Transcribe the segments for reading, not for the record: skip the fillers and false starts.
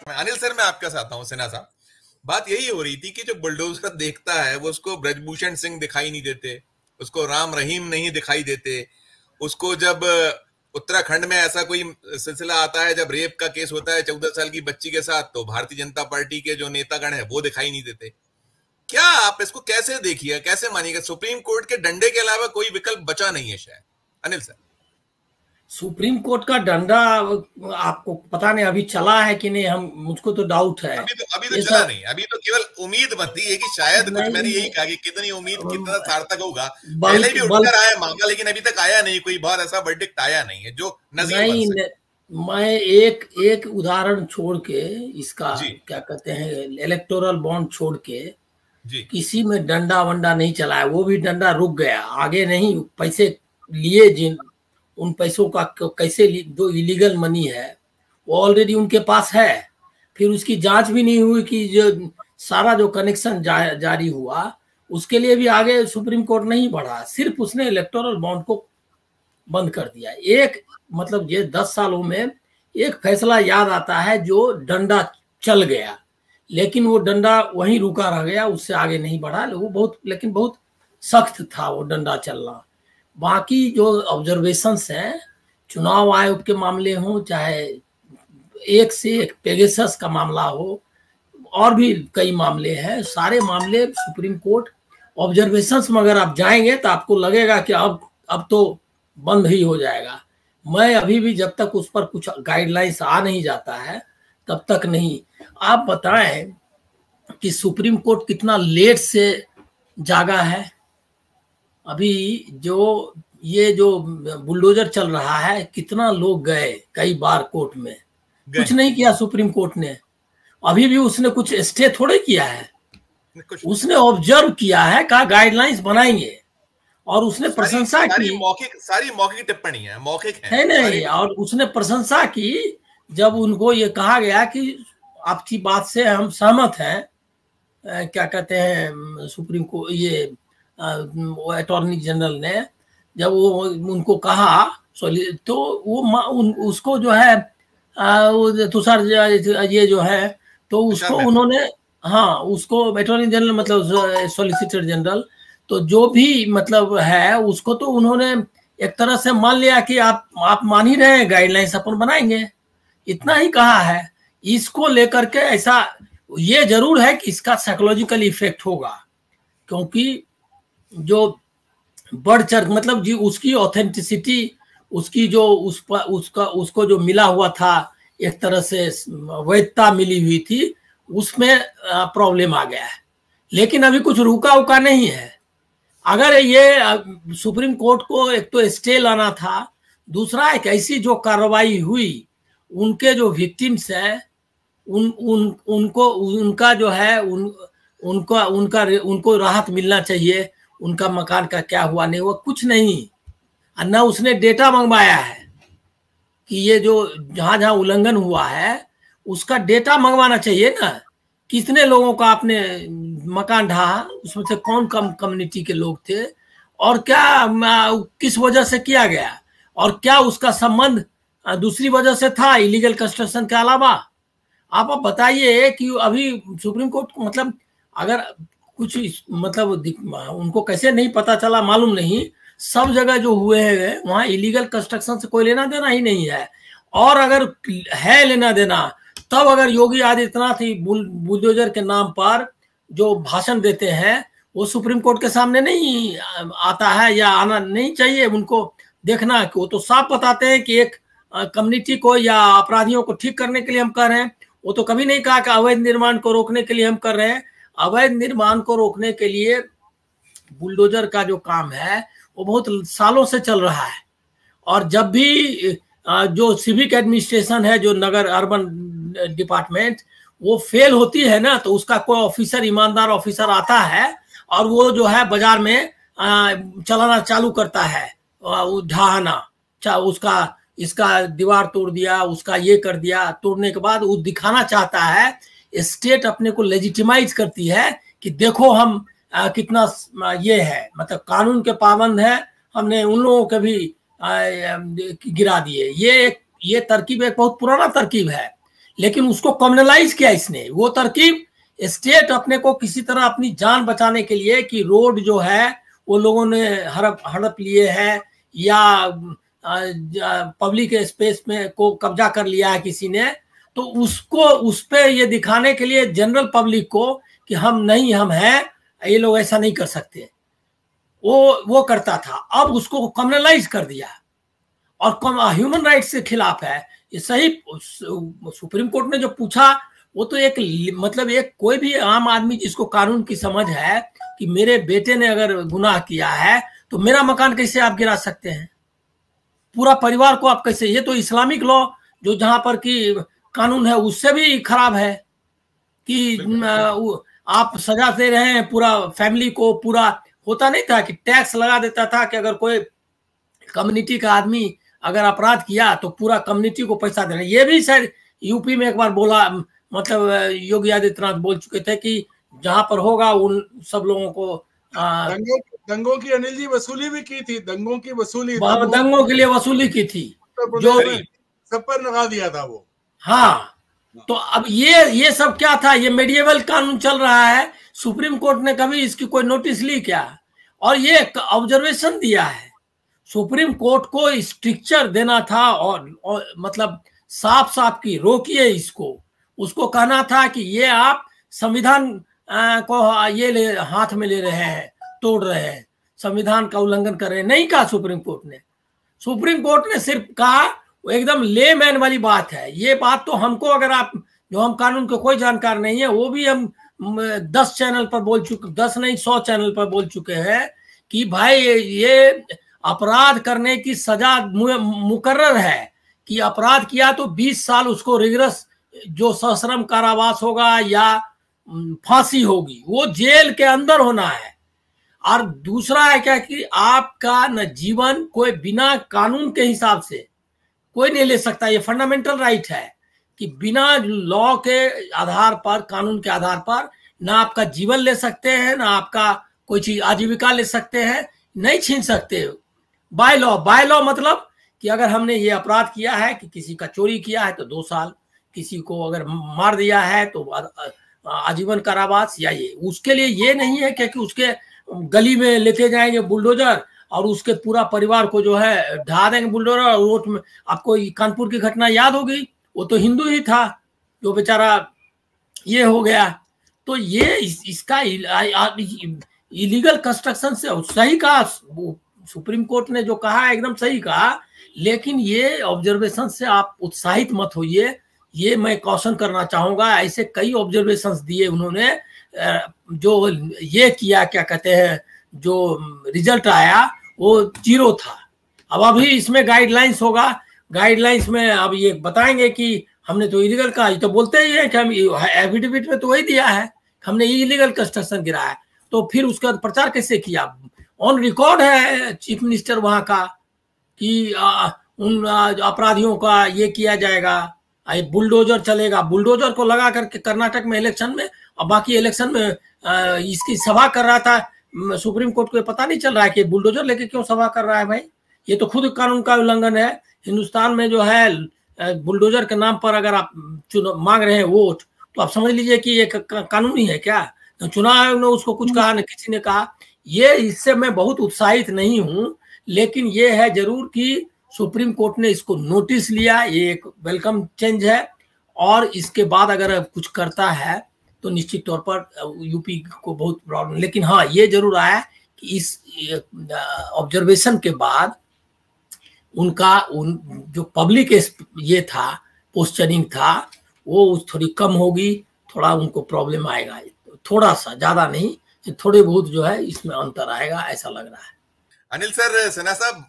Anil sir, मैं आपके साथ आता हूँ। सिन्हा साहब, बात यही हो रही थी कि जो बुलडोजर देखता है वो उसको ब्रजभूषण सिंह दिखाई नहीं देते, उसको राम रहीम नहीं दिखाई देते। उसको जब उत्तराखंड में ऐसा कोई सिलसिला आता है, जब रेप का केस होता है 14 साल की बच्ची के साथ, तो भारतीय जनता पार्टी के जो नेतागण है वो दिखाई नहीं देते। क्या आप इसको कैसे देखिए, कैसे मानिएगा? सुप्रीम कोर्ट के डंडे के अलावा कोई विकल्प बचा नहीं है शायद। अनिल सर, सुप्रीम कोर्ट का डंडा आपको पता नहीं अभी चला है कि नहीं, हम मुझको तो डाउट है। अभी तो ये चला सब नहीं, अभी तो केवल उम्मीद बनती है कि शायद कुछ। मैंने यही नहीं, कहा कि कितनी उम्मीद कितना सार्थक होगा। पहले बल्कि भी उठकर आया मामला, लेकिन अभी तक आया नहीं, कोई बहुत ऐसा वर्डिक्ट आया नहीं है जो नजीर बन नहीं, सके। मैं एक एक उदाहरण छोड़ के, इसका जी क्या कहते हैं, इलेक्टोरल बॉन्ड छोड़ के जी किसी में डंडा वंडा नहीं चला है। वो भी डंडा रुक गया, आगे नहीं। पैसे लिए जिन, उन पैसों का कैसे जो इलीगल मनी है वो ऑलरेडी उनके पास है। फिर उसकी जांच भी नहीं हुई कि जो सारा जो कनेक्शन जारी हुआ उसके लिए भी आगे सुप्रीम कोर्ट नहीं बढ़ा, सिर्फ उसने इलेक्टोरल बॉन्ड को बंद कर दिया। एक मतलब ये 10 सालों में एक फैसला याद आता है जो डंडा चल गया, लेकिन वो डंडा वहीं रुका रह गया, उससे आगे नहीं बढ़ा। वो बहुत, लेकिन बहुत सख्त था वो डंडा चलना। बाकी जो ऑब्जर्वेशंस हैं, चुनाव आयोग के मामले हों, चाहे एक से एक पेगासस का मामला हो, और भी कई मामले हैं, सारे मामले सुप्रीम कोर्ट ऑब्जर्वेशंस में अगर आप जाएंगे तो आपको लगेगा कि अब तो बंद ही हो जाएगा। मैं अभी भी जब तक उस पर कुछ गाइडलाइंस आ नहीं जाता है तब तक नहीं। आप बताएं कि सुप्रीम कोर्ट कितना लेट से जागा है। अभी जो ये जो बुलडोजर चल रहा है, कितना लोग गए कई बार कोर्ट में, कुछ गए नहीं किया सुप्रीम कोर्ट ने। अभी भी उसने कुछ स्टे थोड़े किया है, कुछ नहीं। उसने ऑब्जर्व किया है, कहा गाइडलाइंस बनाएंगे, और उसने सारी प्रशंसा सारी की मौखिक टिप्पणी है, मौखिक है है सारी। नहीं, और उसने प्रशंसा की जब उनको ये कहा गया कि आपकी बात से हम सहमत हैं। क्या कहते हैं, सुप्रीम को ये अटॉर्नी जनरल ने जब वो उनको कहा, तो वो उसको जो है वो तुषार ये जो है, तो तुषार उसको मेहता। उन्होंने, हाँ, उसको अटॉर्नी जनरल मतलब सॉलिसिटर जनरल, तो जो भी मतलब है उसको तो उन्होंने एक तरह से मान लिया कि आप मान ही रहे हैं, गाइडलाइंस अपन बनाएंगे, इतना ही कहा है। इसको लेकर के ऐसा, ये जरूर है कि इसका साइकोलॉजिकल इफेक्ट होगा, क्योंकि जो बढ़ चढ़ मतलब जी उसकी ऑथेंटिसिटी, उसकी जो उसका उसको जो मिला हुआ था, एक तरह से वैधता मिली हुई थी, उसमें प्रॉब्लम आ गया है। लेकिन अभी कुछ रुका उका नहीं है। अगर ये सुप्रीम कोर्ट को एक तो स्टे लाना था, दूसरा एक ऐसी जो कार्रवाई हुई, उनके जो विक्टिम्स है उनको उनका जो है उनका उनका उनको राहत मिलना चाहिए। उनका मकान का क्या हुआ नहीं हुआ, कुछ नहीं। न उसने डेटा मंगवाया है कि ये जो जहां जहां उल्लंघन हुआ है उसका डेटा मंगवाना चाहिए ना। कितने लोगों का आपने मकान ढहा, उसमें से कौन कम कम्युनिटी के लोग थे, और क्या किस वजह से किया गया, और क्या उसका संबंध दूसरी वजह से था इलीगल कंस्ट्रक्शन के अलावा। आप बताइए कि अभी सुप्रीम कोर्ट मतलब अगर कुछ मतलब उनको कैसे नहीं पता चला मालूम नहीं। सब जगह जो हुए हैं वहां इलीगल कंस्ट्रक्शन से कोई लेना देना ही नहीं है, और अगर है लेना देना, तब अगर योगी आदित्यनाथ ही बुलडोजर के नाम पर जो भाषण देते हैं वो सुप्रीम कोर्ट के सामने नहीं आता है, या आना नहीं चाहिए उनको। देखना कि वो तो साफ बताते हैं कि एक कम्युनिटी को या अपराधियों को ठीक करने के लिए हम कर रहे हैं। वो तो कभी नहीं कहा कि अवैध निर्माण को रोकने के लिए हम कर रहे हैं। अवैध निर्माण को रोकने के लिए बुलडोजर का जो काम है वो बहुत सालों से चल रहा है। और जब भी जो सिविक एडमिनिस्ट्रेशन है, जो नगर अर्बन डिपार्टमेंट, वो फेल होती है ना, तो उसका कोई ऑफिसर, ईमानदार ऑफिसर आता है और वो जो है बाजार में चलाना चालू करता है, ढहाना, उसका इसका दीवार तोड़ दिया, उसका ये कर दिया। तोड़ने के बाद वो दिखाना चाहता है, स्टेट अपने को लेजिटिमाइज करती है कि देखो हम कितना ये है, मतलब कानून के पाबंद है, हमने उन लोगों के भी गिरा दिए। ये तरकीब एक बहुत पुराना तरकीब है। लेकिन उसको कम्युनलाइज किया इसने। वो तरकीब स्टेट अपने को किसी तरह अपनी जान बचाने के लिए कि रोड जो है वो लोगों ने हड़प लिए है या पब्लिक स्पेस में को कब्जा कर लिया है किसी ने, तो उसको उस पे ये दिखाने के लिए जनरल पब्लिक को कि हम नहीं, हम हैं, ये लोग ऐसा नहीं कर सकते, वो करता था। अब उसको कम्युनलाइज कर दिया और ह्यूमन राइट्स के खिलाफ है ये। सही सुप्रीम कोर्ट ने जो पूछा वो तो एक मतलब एक कोई भी आम आदमी जिसको कानून की समझ है कि मेरे बेटे ने अगर गुनाह किया है तो मेरा मकान कैसे आप गिरा सकते हैं, पूरा परिवार को आप कैसे, ये तो इस्लामिक लॉ जो जहां पर की कानून है उससे भी खराब है कि आप सजा दे रहे हैं पूरा फैमिली को। पूरा होता नहीं था कि टैक्स लगा देता था कि अगर कोई कम्युनिटी का आदमी अगर अपराध किया तो पूरा कम्युनिटी को पैसा देना। ये भी शायद यूपी में एक बार बोला, मतलब योगी आदित्यनाथ बोल चुके थे कि जहां पर होगा उन सब लोगों को दंगों की अनिल जी वसूली भी की थी, दंगों की वसूली, दंगों के लिए वसूली की थी जो सब पर लगा दिया था वो। हाँ, तो अब ये सब क्या था, ये मेडिएवल कानून चल रहा है। सुप्रीम कोर्ट ने कभी इसकी कोई नोटिस ली क्या? और ये ऑब्जर्वेशन दिया है। सुप्रीम कोर्ट को स्ट्रिक्चर देना था और मतलब साफ साफ की रोकिए इसको, उसको कहना था कि ये आप संविधान को ये हाथ में ले रहे हैं, तोड़ रहे हैं, संविधान का उल्लंघन कर रहे हैं। नहीं कहा सुप्रीम कोर्ट ने। सुप्रीम कोर्ट ने सिर्फ कहा, वो एकदम लेमैन वाली बात है। ये बात तो हमको, अगर आप जो हम कानून के कोई जानकार नहीं है, वो भी हम 10 चैनल पर बोल चुके, 10 नहीं 100 चैनल पर बोल चुके हैं कि भाई ये अपराध करने की सजा मुकर्रर है कि अपराध किया तो 20 साल उसको रिगरस जो सश्रम कारावास होगा या फांसी होगी, वो जेल के अंदर होना है। और दूसरा है क्या कि आपका न जीवन कोई बिना कानून के हिसाब से कोई नहीं ले सकता। ये फंडामेंटल राइट है कि बिना लॉ के आधार पर, कानून के आधार पर ना आपका जीवन ले सकते हैं, ना आपका कोई चीज आजीविका ले सकते हैं, नहीं छीन सकते। बाय लॉ मतलब कि अगर हमने ये अपराध किया है कि किसी का चोरी किया है तो 2 साल, किसी को अगर मार दिया है तो आजीवन कारावास, या ये उसके लिए ये नहीं है कि उसके गली में लेते जाएंगे बुलडोजर और उसके पूरा परिवार को जो है ढा देंगे बुलडोजर। और रोड में आपको कानपुर की घटना याद होगी, वो तो हिंदू ही था जो बेचारा ये हो गया। तो ये इसका इलीगल कंस्ट्रक्शन से सही कहा सुप्रीम कोर्ट ने, जो कहा एकदम सही कहा। लेकिन ये ऑब्जर्वेशन से आप उत्साहित मत होइए, ये मैं कॉशन करना चाहूंगा। ऐसे कई ऑब्जर्वेशंस दिए उन्होंने, जो ये किया, क्या कहते हैं, जो रिजल्ट आया वो 0 था। अब अभी इसमें गाइडलाइंस होगा, गाइडलाइंस में अब ये बताएंगे कि हमने तो इलीगल कहा। ये तो बोलते ही है कि हम एफिडेविट में तो वही दिया है, हमने इलीगल कंस्ट्रक्शन गिराया है। तो फिर उसका प्रचार कैसे किया? ऑन रिकॉर्ड है चीफ मिनिस्टर वहां का कि उन अपराधियों का ये किया जाएगा, बुलडोजर चलेगा। बुलडोजर को लगा करके कर्नाटक में इलेक्शन में, और बाकी इलेक्शन में इसकी सभा कर रहा था। सुप्रीम कोर्ट को पता नहीं चल रहा है कि बुलडोजर लेके क्यों सभा कर रहा है भाई? ये तो खुद कानून का उल्लंघन है। हिंदुस्तान में जो है बुलडोजर के नाम पर अगर आप मांग रहे हैं वोट, तो आप समझ लीजिए कि ये कानूनी है क्या? चुनाव आयोग ने उसको कुछ कहा, न किसी ने कहा। ये इससे मैं बहुत उत्साहित नहीं हूं, लेकिन ये है जरूर कि सुप्रीम कोर्ट ने इसको नोटिस लिया, ये एक वेलकम चेंज है। और इसके बाद अगर कुछ करता है तो निश्चित तौर पर यूपी को बहुत प्रॉब्लम। लेकिन हाँ, ये जरूर आया कि इस ऑब्जर्वेशन के बाद उनका जो पब्लिक ये था, पोस्चरिंग था, वो थोड़ी कम होगी, थोड़ा उनको प्रॉब्लम आएगा, थोड़ा सा, ज्यादा नहीं, थोड़े बहुत जो है इसमें अंतर आएगा, ऐसा लग रहा है। अनिल सर, सिन्हा साहब,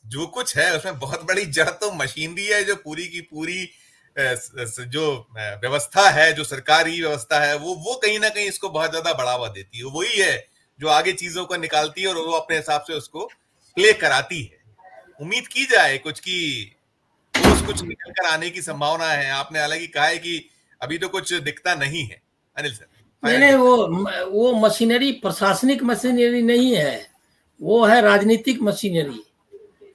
जो कुछ है उसमें बहुत बड़ी जड़ तो मशीनरी है, जो पूरी की पूरी जो व्यवस्था है, जो सरकारी व्यवस्था है, वो कहीं ना कहीं इसको बहुत ज्यादा बढ़ावा देती है। वही है जो आगे चीजों को निकालती है और वो अपने हिसाब से उसको प्ले कराती है। उम्मीद की जाए कुछ की कुछ निकल कर आने की संभावना है। आपने हालांकि कहा है कि अभी तो कुछ दिखता नहीं है। अनिल सर, नहीं, वो मशीनरी प्रशासनिक मशीनरी नहीं है, वो है राजनीतिक मशीनरी।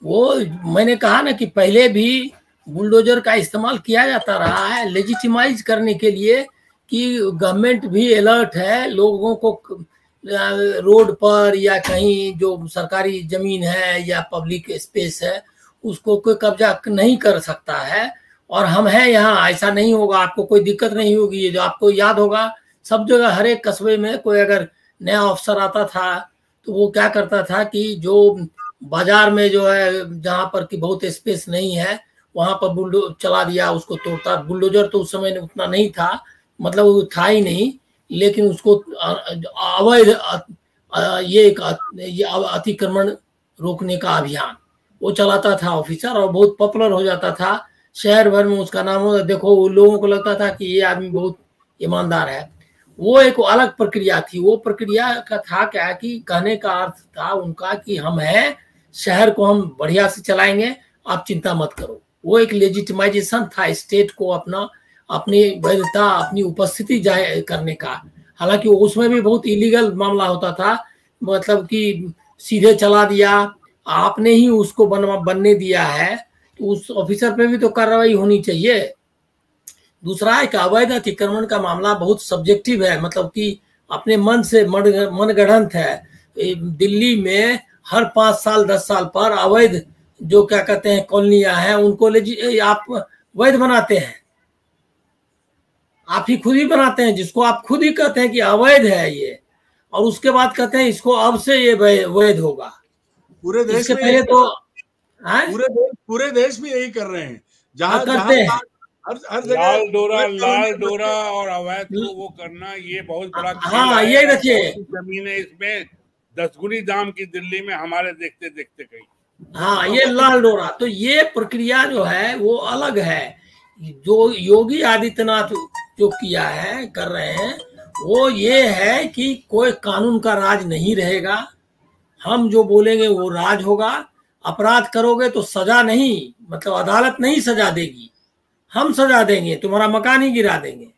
वो मैंने कहा ना कि पहले भी बुलडोजर का इस्तेमाल किया जाता रहा है लेजिटिमाइज करने के लिए कि गवर्नमेंट भी अलर्ट है, लोगों को रोड पर या कहीं जो सरकारी जमीन है या पब्लिक स्पेस है उसको कोई कब्जा नहीं कर सकता है, और हम हैं यहाँ, ऐसा नहीं होगा, आपको कोई दिक्कत नहीं होगी। ये जो आपको याद होगा सब जगह हर एक कस्बे में कोई अगर नया अफसर आता था तो वो क्या करता था कि जो बाजार में जो है जहाँ पर कि बहुत स्पेस नहीं है वहां पर बुलडोजर चला दिया, उसको तोड़ता। बुलडोजर तो उस समय उतना नहीं था, मतलब वो था ही नहीं, लेकिन उसको अवैध ये अतिक्रमण रोकने का अभियान वो चलाता था ऑफिसर, और बहुत पॉपुलर हो जाता था शहर भर में, उसका नाम हो। देखो लोगों को लगता था कि ये आदमी बहुत ईमानदार है। वो एक अलग प्रक्रिया थी। वो प्रक्रिया का था क्या कि कहने का अर्थ था उनका कि हम हैं, शहर को हम बढ़िया से चलाएंगे, आप चिंता मत करो। वो एक लेजिटिमाइजेशन था स्टेट को अपना, अपनी वैधता, अपनी उपस्थिति जाहिर करने का। हालांकि उसमें भी बहुत इलीगल मामला होता था, मतलब कि सीधे चला दिया, आपने ही उसको बनने दिया है तो उस ऑफिसर पे भी तो कार्रवाई होनी चाहिए। दूसरा है कि अवैध अतिक्रमण का मामला बहुत सब्जेक्टिव है, मतलब कि अपने मन से मनगढ़ंत है। दिल्ली में हर 5 साल 10 साल पर अवैध जो क्या कहते हैं कॉलोनियां हैं उनको आप वैध बनाते हैं, आप ही खुद ही बनाते हैं, जिसको आप खुद ही कहते हैं कि अवैध है ये, और उसके बाद कहते हैं इसको अब से ये वैध होगा। पूरे देश में पहले तो पूरे देश में यही कर रहे हैं, जहां करते हैं हर जगह लाल डोरा और अवैध को वो करना, ये बहुत बड़ा हाँ ये देखिए जमीनें इसमें 10 गुनी दाम की दिल्ली में हमारे देखते देखते गई। हाँ ये लाल डोरा, तो ये प्रक्रिया जो है वो अलग है। जो योगी आदित्यनाथ जो किया है कर रहे हैं वो ये है कि कोई कानून का राज नहीं रहेगा, हम जो बोलेंगे वो राज होगा। अपराध करोगे तो सजा नहीं, मतलब अदालत नहीं सजा देगी, हम सजा देंगे, तुम्हारा मकान ही गिरा देंगे,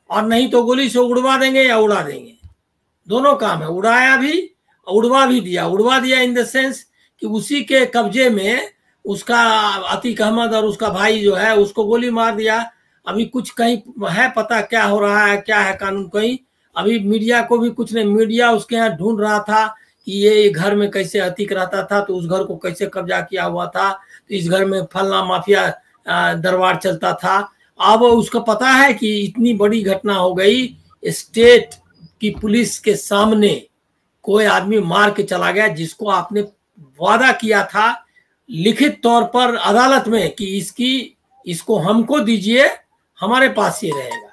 और नहीं तो गोली से उड़वा देंगे या उड़ा देंगे। दोनों काम है, उड़ाया भी उड़वा भी दिया। उड़वा दिया इन द सेंस कि उसी के कब्जे में उसका अतीक अहमद और उसका भाई जो है उसको गोली मार दिया। अभी कुछ कहीं है पता क्या हो रहा है, क्या है कानून, कहीं अभी मीडिया को भी कुछ नहीं, मीडिया उसके यहाँ ढूंढ रहा था कि ये घर में कैसे अतीक रहता था, तो उस घर को कैसे कब्जा किया हुआ था, तो इस घर में फलना माफिया दरबार चलता था। अब उसको पता है कि इतनी बड़ी घटना हो गई, स्टेट की पुलिस के सामने कोई आदमी मार के चला गया जिसको आपने वादा किया था लिखित तौर पर अदालत में कि इसको हमको दीजिए, हमारे पास ये रहेगा।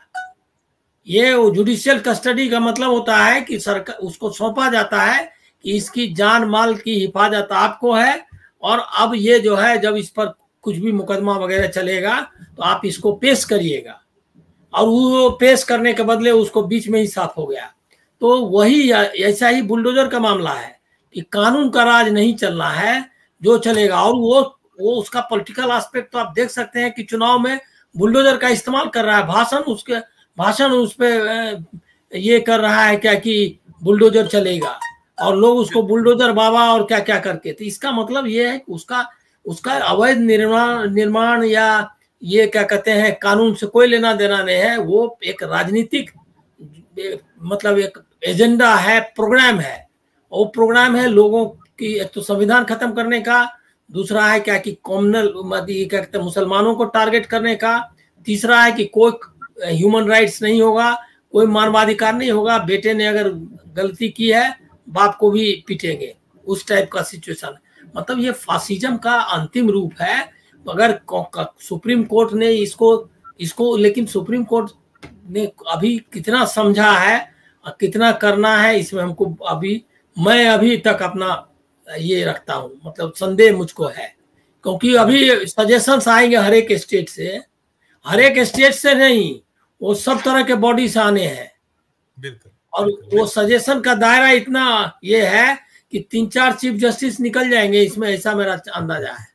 ये जुडिशियल कस्टडी का मतलब होता है कि सरकार उसको सौंपा जाता है कि इसकी जान माल की हिफाजत आपको है, और अब ये जो है जब इस पर कुछ भी मुकदमा वगैरह चलेगा तो आप इसको पेश करिएगा, और वो पेश करने के बदले उसको बीच में ही साफ हो गया। तो वही ऐसा ही बुलडोजर का मामला है कि कानून का राज नहीं चलना है, जो चलेगा। और वो उसका पॉलिटिकल एस्पेक्ट तो आप देख सकते हैं कि चुनाव में बुलडोजर का इस्तेमाल कर रहा है, भाषण उस पर ये कर रहा है क्या कि बुलडोजर चलेगा, और लोग उसको बुलडोजर बाबा और क्या क्या करके। तो इसका मतलब ये है कि उसका अवैध निर्माण या ये क्या कहते हैं कानून से कोई लेना देना नहीं है। वो एक राजनीतिक मतलब एक एजेंडा है, प्रोग्राम है। वो प्रोग्राम है लोगों की, एक तो संविधान खत्म करने का, दूसरा है क्या कि कॉमनल क्या कहते हैं मुसलमानों को टारगेट करने का, तीसरा है कि कोई ह्यूमन राइट्स नहीं होगा, कोई मानवाधिकार नहीं होगा, बेटे ने अगर गलती की है बाप को भी पीटेंगे, उस टाइप का सिचुएशन। मतलब ये फासिज्म का अंतिम रूप है। अगर सुप्रीम कोर्ट ने इसको लेकिन सुप्रीम कोर्ट ने अभी कितना समझा है और कितना करना है, इसमें हमको मैं अभी तक अपना ये रखता हूँ, मतलब संदेह मुझको है। क्योंकि अभी सजेशंस आएंगे हर एक स्टेट से नहीं, वो सब तरह के बॉडी से आने हैं। और वो सजेशन का दायरा इतना ये है कि 3-4 चीफ जस्टिस निकल जाएंगे इसमें, ऐसा मेरा अंदाजा है।